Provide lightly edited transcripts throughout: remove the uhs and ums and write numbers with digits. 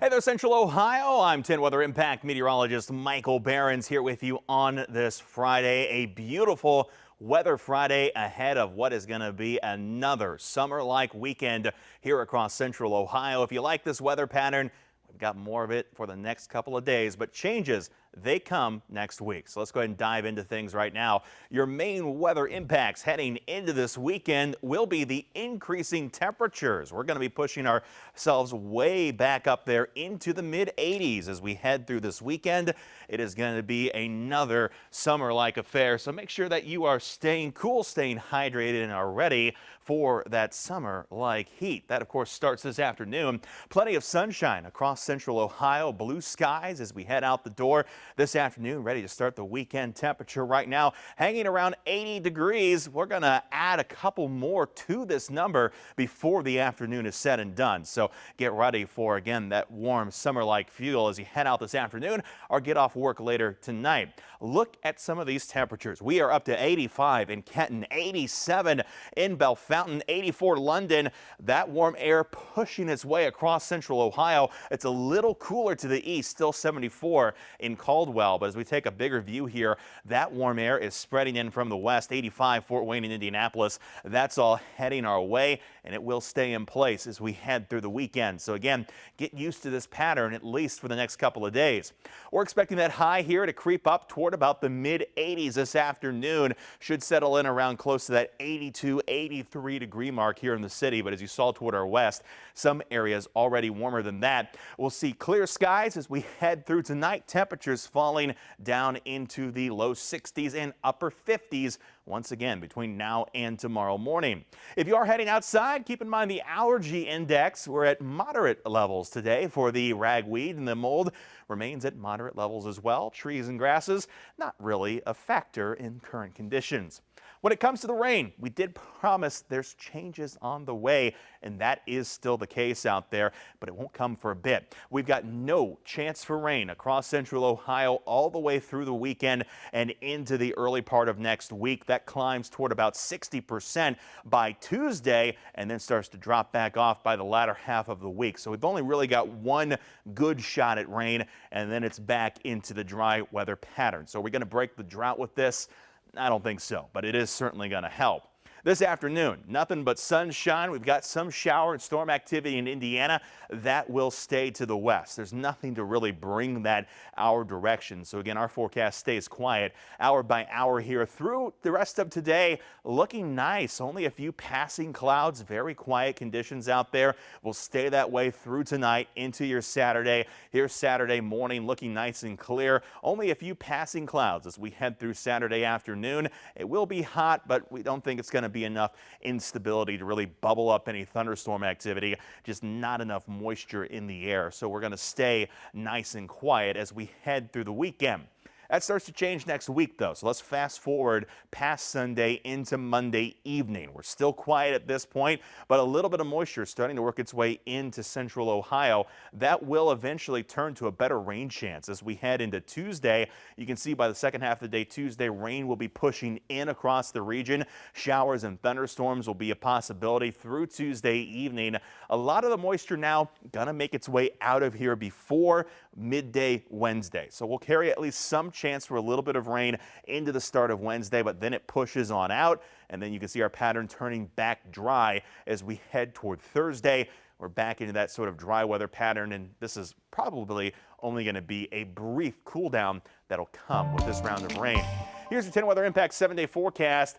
Hey there, Central Ohio. I'm 10 Weather Impact meteorologist Michael Behrens here with you on this Friday. A beautiful weather Friday ahead of what is going to be another summer-like weekend here across Central Ohio. If you like this weather pattern, we've got more of it for the next couple of days, but changes, they come next week. So let's go ahead and dive into things right now. Your main weather impacts heading into this weekend will be the increasing temperatures. We're going to be pushing ourselves way back up there into the mid 80s as we head through this weekend. It is going to be another summer-like affair. So make sure that you are staying cool, staying hydrated, and are ready for that summer-like heat. That, of course, starts this afternoon. Plenty of sunshine across Central Ohio. Blue skies as we head out the door this afternoon, ready to start the weekend. Temperature right now hanging around 80 degrees. We're going to add a couple more to this number before the afternoon is said and done. So get ready for, again, that warm summer-like feel as you head out this afternoon or get off work later tonight. Look at some of these temperatures. We are up to 85 in Kenton, 87 in Bellefontaine, 84 London. That warm air pushing its way across Central Ohio. It's a little cooler to the east, still 74 in Caldwell. But as we take a bigger view here, that warm air is spreading in from the west. 85 Fort Wayne and Indianapolis. That's all heading our way, and it will stay in place as we head through the weekend. So again, get used to this pattern at least for the next couple of days. We're expecting that high here to creep up toward about the mid 80s this afternoon. Should settle in around close to that 82, 83 degree mark here in the city. But as you saw toward our west, some areas already warmer than that. We'll see clear skies as we head through tonight. Temperatures falling down into the low 60s and upper 50s once again between now and tomorrow morning. If you are heading outside, keep in mind the allergy index. We're at moderate levels today for the ragweed, and the mold remains at moderate levels as well. Trees and grasses, not really a factor in current conditions. When it comes to the rain, we did promise there's changes on the way, and that is still the case out there, but it won't come for a bit. We've got no chance for rain across Central Ohio all the way through the weekend and into the early part of next week. That climbs toward about 60% by Tuesday and then starts to drop back off by the latter half of the week. So we've only really got one good shot at rain, and then it's back into the dry weather pattern. So we're going to break the drought with this? I don't think so, but it is certainly going to help. This afternoon, nothing but sunshine. We've got some shower and storm activity in Indiana. That will stay to the west. There's nothing to really bring that our direction. So again, our forecast stays quiet hour by hour here through the rest of today. Looking nice. Only a few passing clouds. Very quiet conditions out there. Will stay that way through tonight into your Saturday. Here's Saturday morning looking nice and clear. Only a few passing clouds as we head through Saturday afternoon. It will be hot, but we don't think it's going to be enough instability to really bubble up any thunderstorm activity. Just not enough moisture in the air. So we're going to stay nice and quiet as we head through the weekend. That starts to change next week, though. So let's fast forward past Sunday into Monday evening. We're still quiet at this point, but a little bit of moisture is starting to work its way into Central Ohio. That will eventually turn to a better rain chance as we head into Tuesday. You can see by the second half of the day, Tuesday, rain will be pushing in across the region. Showers and thunderstorms will be a possibility through Tuesday evening. A lot of the moisture now going to make its way out of here before midday Wednesday. So we'll carry at least some chance for a little bit of rain into the start of Wednesday, but then it pushes on out, and then you can see our pattern turning back dry as we head toward Thursday. We're back into that sort of dry weather pattern, and this is probably only going to be a brief cool down that'll come with this round of rain. Here's your 10 Weather Impact 7-day forecast.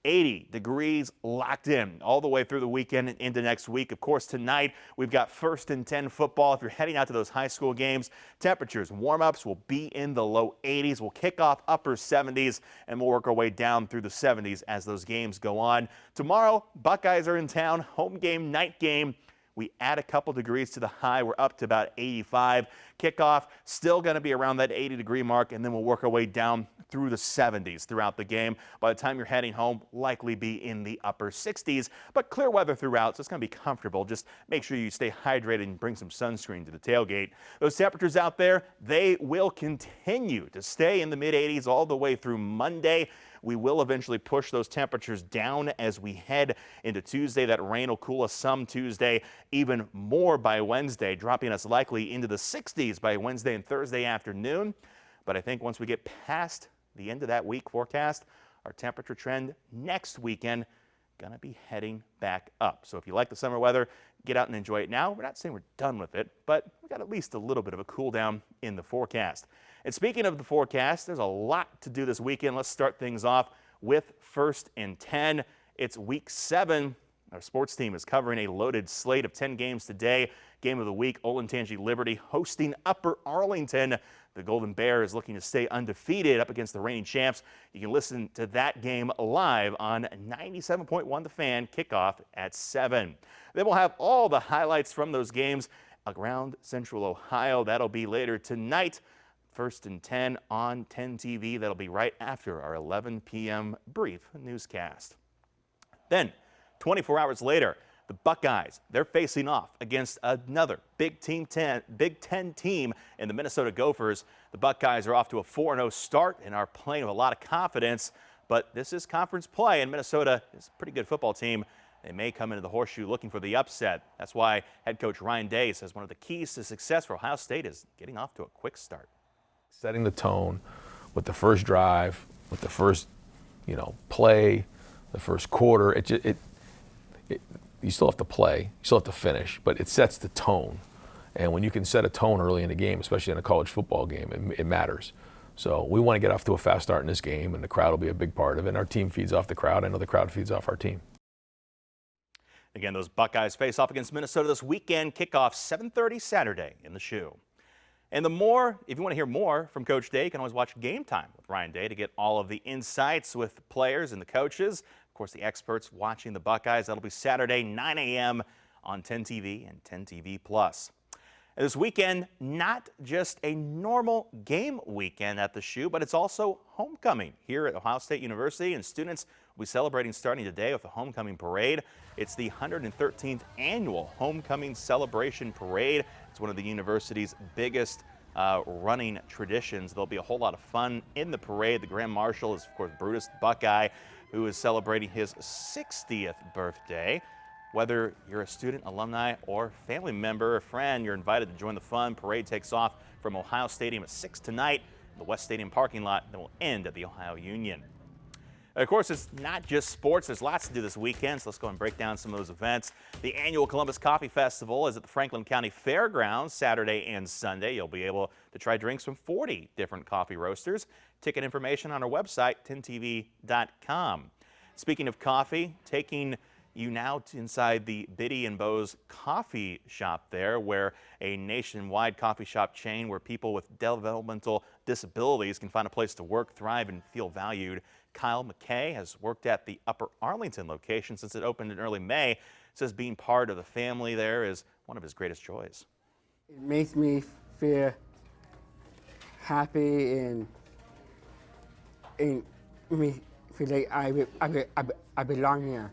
80 degrees locked in all the way through the weekend and into next week. Of course, tonight we've got 1st and 10 football. If you're heading out to those high school games, temperatures, warm-ups will be in the low 80s. We'll kick off upper 70s, and we'll work our way down through the 70s as those games go on. Tomorrow, Buckeyes are in town. Home game, night game. We add a couple degrees to the high. We're up to about 85. Kickoff still going to be around that 80 degree mark, and then we'll work our way down through the 70s throughout the game. By the time you're heading home, likely be in the upper 60s, but clear weather throughout, so it's going to be comfortable. Just make sure you stay hydrated and bring some sunscreen to the tailgate. Those temperatures out there, they will continue to stay in the mid 80s all the way through Monday. We will eventually push those temperatures down as we head into Tuesday. That rain will cool us some Tuesday, even more by Wednesday, dropping us likely into the 60s by Wednesday and Thursday afternoon. But I think once we get past the end of that week forecast, our temperature trend next weekend going to be heading back up. So if you like the summer weather, get out and enjoy it now. We're not saying we're done with it, but we got at least a little bit of a cool down in the forecast. And speaking of the forecast, there's a lot to do this weekend. Let's start things off with 1st and 10. It's week 7. Our sports team is covering a loaded slate of 10 games today. Game of the week, Olentangy Liberty hosting Upper Arlington. The Golden Bears looking to stay undefeated up against the reigning champs. You can listen to that game live on 97.1 The Fan, kickoff at 7. Then we'll have all the highlights from those games around Central Ohio. That'll be later tonight. 1st and 10 on 10 TV. That'll be right after our 11 p.m. brief newscast. Then, 24 hours later, the Buckeyes, they're facing off against another Big Ten team in the Minnesota Gophers. The Buckeyes are off to a 4-0 start and are playing with a lot of confidence, but this is conference play, and Minnesota is a pretty good football team. They may come into the horseshoe looking for the upset. That's why head coach Ryan Day says one of the keys to success for Ohio State is getting off to a quick start. Setting the tone with the first drive, with the first, play, the first quarter. You still have to play, you still have to finish, but it sets the tone. And when you can set a tone early in the game, especially in a college football game, it matters. So we want to get off to a fast start in this game, and the crowd will be a big part of it. And our team feeds off the crowd. I know the crowd feeds off our team. Again, those Buckeyes face off against Minnesota this weekend. Kickoff 7:30 Saturday in the Shoe. And if you want to hear more from Coach Day, you can always watch Game Time with Ryan Day to get all of the insights with the players and the coaches. Of course, the experts watching the Buckeyes. That'll be Saturday, 9 a.m. on 10 TV and 10 TV Plus. And this weekend, not just a normal game weekend at the Shoe, but it's also homecoming here at Ohio State University, and students will be celebrating starting today with the homecoming parade. It's the 113th annual homecoming celebration parade. It's one of the university's biggest running traditions. There'll be a whole lot of fun in the parade. The Grand Marshal is, of course, Brutus Buckeye, who is celebrating his 60th birthday. Whether you're a student, alumni, or family member or friend, you're invited to join the fun. Parade takes off from Ohio Stadium at 6 tonight, the West Stadium parking lot, then will end at the Ohio Union. And of course, it's not just sports. There's lots to do this weekend, so let's go and break down some of those events. The annual Columbus Coffee Festival is at the Franklin County Fairgrounds Saturday and Sunday. You'll be able to try drinks from 40 different coffee roasters. Ticket information on our website, 10tv.com. Speaking of coffee, taking you now inside the Biddy and Bo's coffee shop there, where a nationwide coffee shop chain where people with developmental disabilities can find a place to work, thrive, and feel valued. Kyle McKay has worked at the Upper Arlington location since it opened in early May. Says being part of the family there is one of his greatest joys. It makes me feel happy and me feel like I belong here.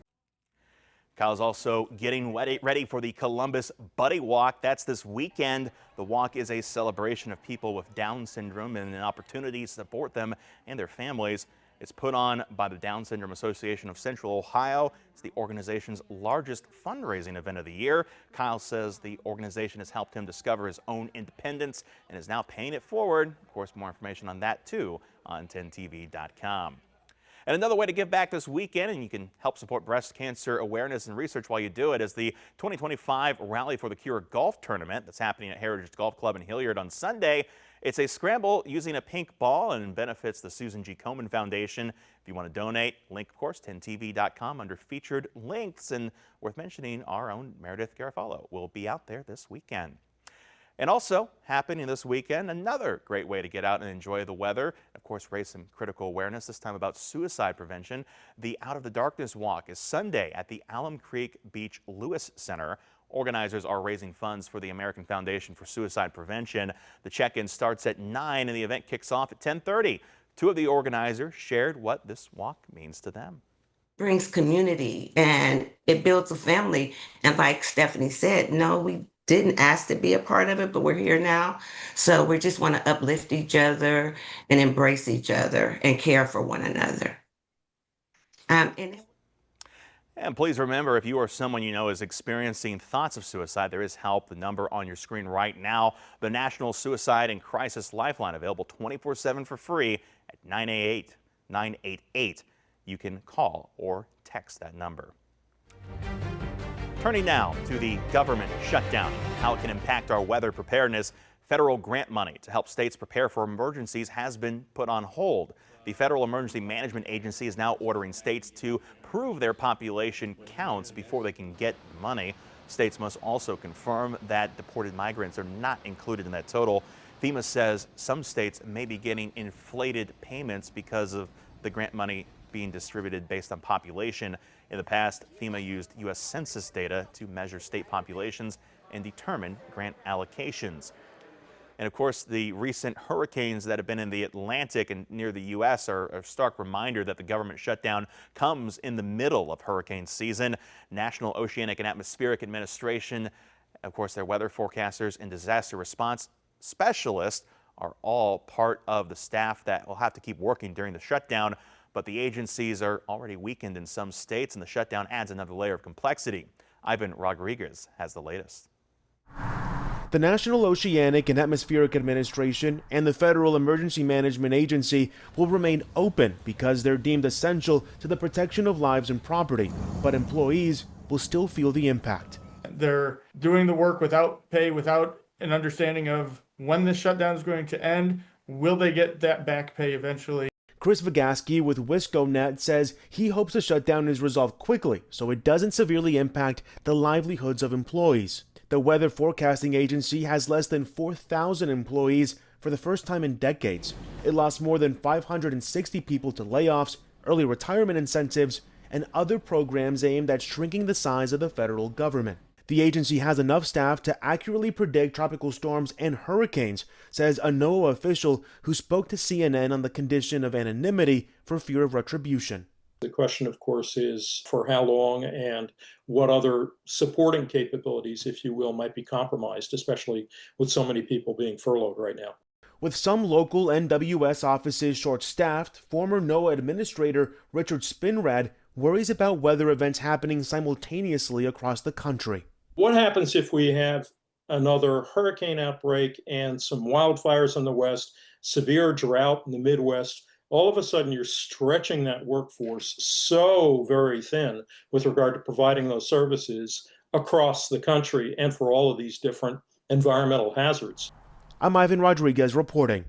Kyle's also getting ready for the Columbus Buddy Walk. That's this weekend. The walk is a celebration of people with Down syndrome and an opportunity to support them and their families. It's put on by the Down Syndrome Association of Central Ohio. It's the organization's largest fundraising event of the year. Kyle says the organization has helped him discover his own independence and is now paying it forward. Of course, more information on that too on 10tv.com. And another way to give back this weekend, and you can help support breast cancer awareness and research while you do it, is the 2025 Rally for the Cure Golf Tournament that's happening at Heritage Golf Club in Hilliard on Sunday. It's a scramble using a pink ball and benefits the Susan G. Komen Foundation. If you want to donate, link, of course, 10tv.com under featured links. And worth mentioning, our own Meredith Garofalo will be out there this weekend. And also happening this weekend, another great way to get out and enjoy the weather. Of course, raise some critical awareness, this time about suicide prevention. The Out of the Darkness Walk is Sunday at the Alum Creek Beach Lewis Center. Organizers are raising funds for the American Foundation for Suicide Prevention. The check-in starts at 9 and the event kicks off at 10:30. Two of the organizers shared what this walk means to them. Brings community and it builds a family. And like Stephanie said, no, we didn't ask to be a part of it, but we're here now. So we just want to uplift each other and embrace each other and care for one another. And And please remember, if you or someone you know is experiencing thoughts of suicide, there is help. The number on your screen right now, the National Suicide and Crisis Lifeline, available 24/7 for free at 988-988. You can call or text that number. Turning now to the government shutdown, how it can impact our weather preparedness. Federal grant money to help states prepare for emergencies has been put on hold. The Federal Emergency Management Agency is now ordering states to prove their population counts before they can get money. States must also confirm that deported migrants are not included in that total. FEMA says some states may be getting inflated payments because of the grant money being distributed based on population. In the past, FEMA used U.S. Census data to measure state populations and determine grant allocations. And of course, the recent hurricanes that have been in the Atlantic and near the U.S. are a stark reminder that the government shutdown comes in the middle of hurricane season. National Oceanic and Atmospheric Administration, of course, their weather forecasters and disaster response specialists are all part of the staff that will have to keep working during the shutdown. But the agencies are already weakened in some states, and the shutdown adds another layer of complexity. Ivan Rodriguez has the latest. The National Oceanic and Atmospheric Administration and the Federal Emergency Management Agency will remain open because they're deemed essential to the protection of lives and property, but employees will still feel the impact. They're doing the work without pay, without an understanding of when this shutdown is going to end. Will they get that back pay eventually? Chris Vygotsky with WiscoNet says he hopes the shutdown is resolved quickly so it doesn't severely impact the livelihoods of employees. The Weather Forecasting Agency has less than 4,000 employees for the first time in decades. It lost more than 560 people to layoffs, early retirement incentives, and other programs aimed at shrinking the size of the federal government. The agency has enough staff to accurately predict tropical storms and hurricanes, says a NOAA official who spoke to CNN on the condition of anonymity for fear of retribution. The question, of course, is for how long and what other supporting capabilities, if you will, might be compromised, especially with so many people being furloughed right now. With some local NWS offices short-staffed, former NOAA Administrator Richard Spinrad worries about weather events happening simultaneously across the country. What happens if we have another hurricane outbreak and some wildfires in the West, severe drought in the Midwest? All of a sudden, you're stretching that workforce so very thin with regard to providing those services across the country and for all of these different environmental hazards. I'm Ivan Rodriguez reporting.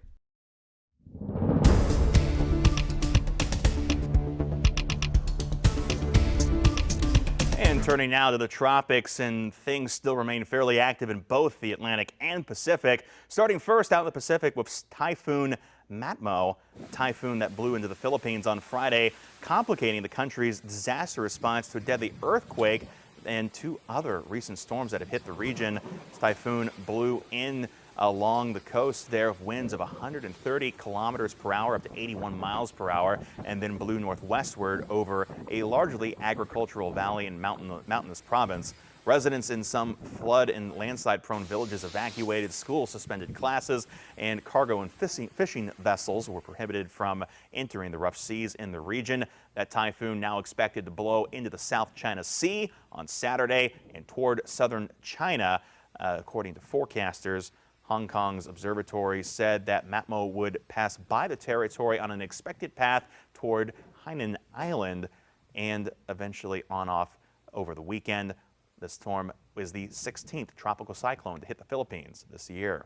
And turning now to the tropics, and things still remain fairly active in both the Atlantic and Pacific. Starting first out in the Pacific with Typhoon Matmo, a typhoon that blew into the Philippines on Friday, complicating the country's disaster response to a deadly earthquake and two other recent storms that have hit the region. This typhoon blew in along the coast there with winds of 130 kilometers per hour up to 81 miles per hour, and then blew northwestward over a largely agricultural valley and mountainous province. Residents in some flood and landslide-prone villages evacuated, schools suspended classes, and cargo and fishing vessels were prohibited from entering the rough seas in the region. That typhoon now expected to blow into the South China Sea on Saturday and toward southern China, according to forecasters. Hong Kong's observatory said that Matmo would pass by the territory on an expected path toward Hainan Island and eventually on off over the weekend. The storm is the 16th tropical cyclone to hit the Philippines this year.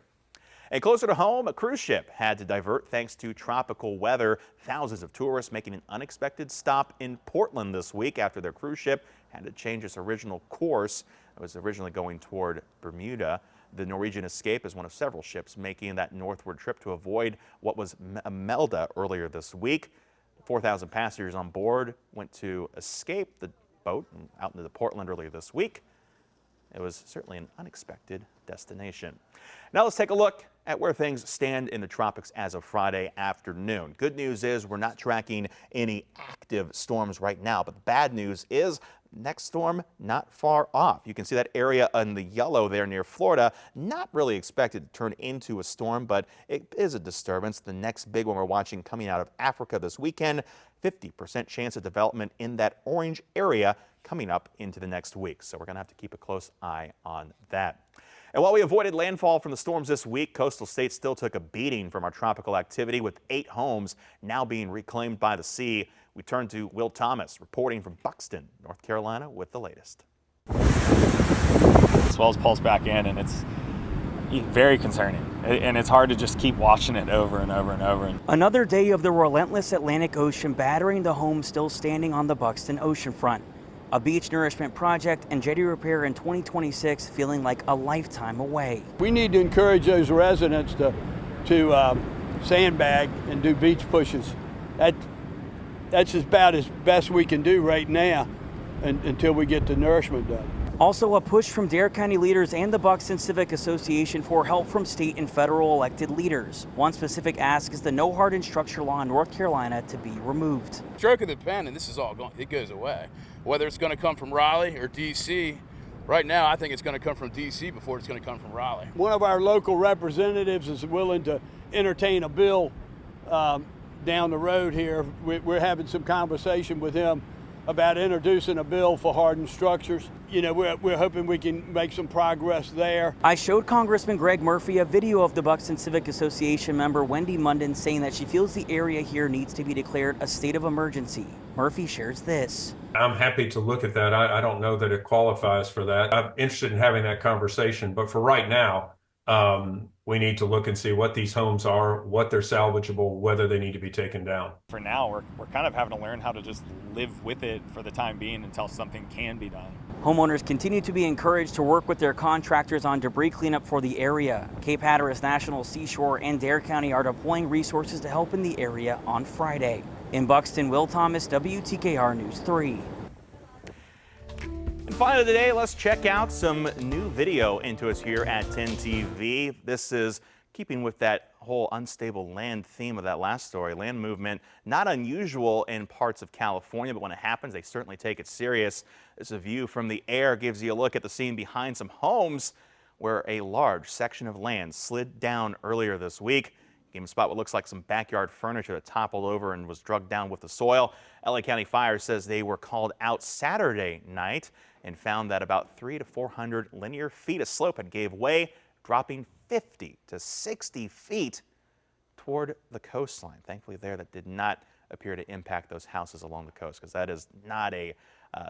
And closer to home, a cruise ship had to divert thanks to tropical weather. Thousands of tourists making an unexpected stop in Portland this week after their cruise ship had to change its original course. It was originally going toward Bermuda. The Norwegian Escape is one of several ships making that northward trip to avoid what was Imelda earlier this week. 4,000 passengers on board went to escape the boat out into Portland earlier this week. It was certainly an unexpected destination. Now let's take a look at where things stand in the tropics as of Friday afternoon. Good news is we're not tracking any active storms right now, but the bad news is next storm not far off. You can see that area in the yellow there near Florida, not really expected to turn into a storm, but it is a disturbance. The next big one we're watching coming out of Africa this weekend, 50% chance of development in that orange area coming up into the next week. So we're going to have to keep a close eye on that. And while we avoided landfall from the storms this week, coastal states still took a beating from our tropical activity, with 8 homes now being reclaimed by the sea. We turn to Will Thomas, reporting from Buxton, North Carolina, with the latest. Swells pulse back in, and it's very concerning. And it's hard to just keep watching it over and over and over. Another day of the relentless Atlantic Ocean battering the homes still standing on the Buxton oceanfront. A beach nourishment project and jetty repair in 2026 feeling like a lifetime away. We need to encourage those residents to sandbag and do beach pushes. That's about as best we can do right now until we get the nourishment done. Also a push from Dare County leaders and the Buxton Civic Association for help from state and federal elected leaders. One specific ask is the no hardened structure law in North Carolina to be removed. Stroke of the pen, and this is all going, it goes away. Whether it's going to come from Raleigh or DC, right now I think it's going to come from DC before it's going to come from Raleigh. One of our local representatives is willing to entertain a bill down the road here. We're having some conversation with him about introducing a bill for hardened structures. You know, we're hoping we can make some progress there. I showed Congressman Greg Murphy a video of the Buxton Civic Association member Wendy Munden saying that she feels the area here needs to be declared a state of emergency. Murphy shares this. I'm happy to look at that. I don't know that it qualifies for that. I'm interested in having that conversation, but for right now, we need to look and see what these homes are, what they're salvageable, whether they need to be taken down. For now, we're kind of having to learn how to just live with it for the time being until something can be done. Homeowners continue to be encouraged to work with their contractors on debris cleanup for the area. Cape Hatteras National Seashore and Dare County are deploying resources to help in the area on Friday. In Buxton, Will Thomas, WTKR News 3. And finally today, let's check out some new video into us here at 10 TV. This is keeping with that whole unstable land theme of that last story. Land movement, not unusual in parts of California, but when it happens, they certainly take it serious. This view from the air gives you a look at the scene behind some homes where a large section of land slid down earlier this week. Gave them a spot what looks like some backyard furniture that toppled over and was drugged down with the soil. LA County Fire says they were called out Saturday night and found that about 300 to 400 linear feet of slope had gave way, dropping 50 to 60 feet toward the coastline. Thankfully there, that did not appear to impact those houses along the coast, because that is not a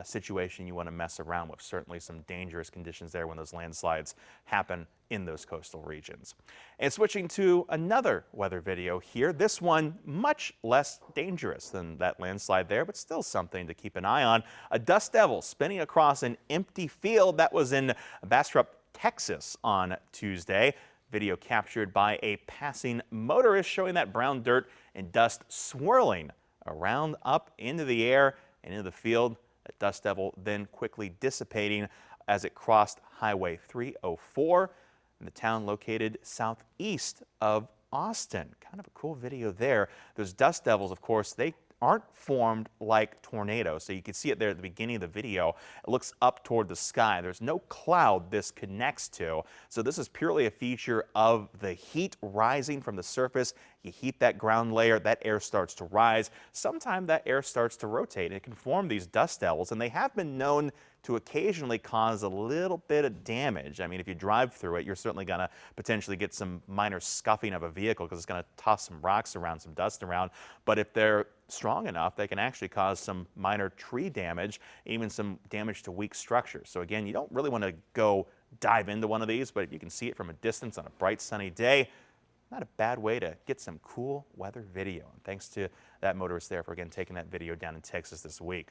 situation you want to mess around with. Certainly some dangerous conditions there when those landslides happen in those coastal regions. And switching to another weather video here, this one much less dangerous than that landslide there, but still something to keep an eye on. A dust devil spinning across an empty field that was in Bastrop, Texas on Tuesday. Video captured by a passing motorist showing that brown dirt and dust swirling around up into the air and into the field. That dust devil then quickly dissipating as it crossed Highway 304 in the town located southeast of Austin. Kind of a cool video there. Those dust devils, of course, they aren't formed like tornadoes. So you can see it there at the beginning of the video. It looks up toward the sky. There's no cloud this connects to. So this is purely a feature of the heat rising from the surface. You heat that ground layer, that air starts to rise. Sometimes that air starts to rotate and it can form these dust devils, and they have been known to occasionally cause a little bit of damage. I mean, if you drive through it, you're certainly going to potentially get some minor scuffing of a vehicle because it's going to toss some rocks around, some dust around. But if they're strong enough, they can actually cause some minor tree damage, even some damage to weak structures. So again, you don't really want to go dive into one of these, but if you can see it from a distance on a bright sunny day, not a bad way to get some cool weather video. And thanks to that motorist there for again taking that video down in Texas this week.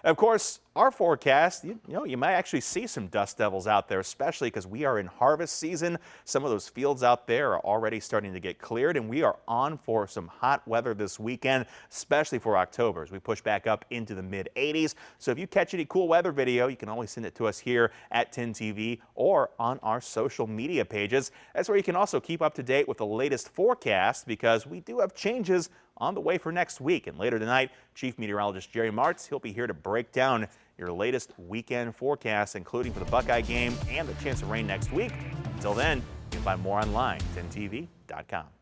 Of course, our forecast, you might actually see some dust devils out there, especially because we are in harvest season. Some of those fields out there are already starting to get cleared, and we are on for some hot weather this weekend, especially for October as we push back up into the mid-80s. So if you catch any cool weather video, you can always send it to us here at 10 TV or on our social media pages. That's where you can also keep up to date with the latest forecast, because we do have changes on the way for next week. And later tonight, Chief Meteorologist Jerry Martz, he'll be here to break down your your latest weekend forecast, including for the Buckeye game and the chance of rain next week. Until then, you can find more online at 10tv.com.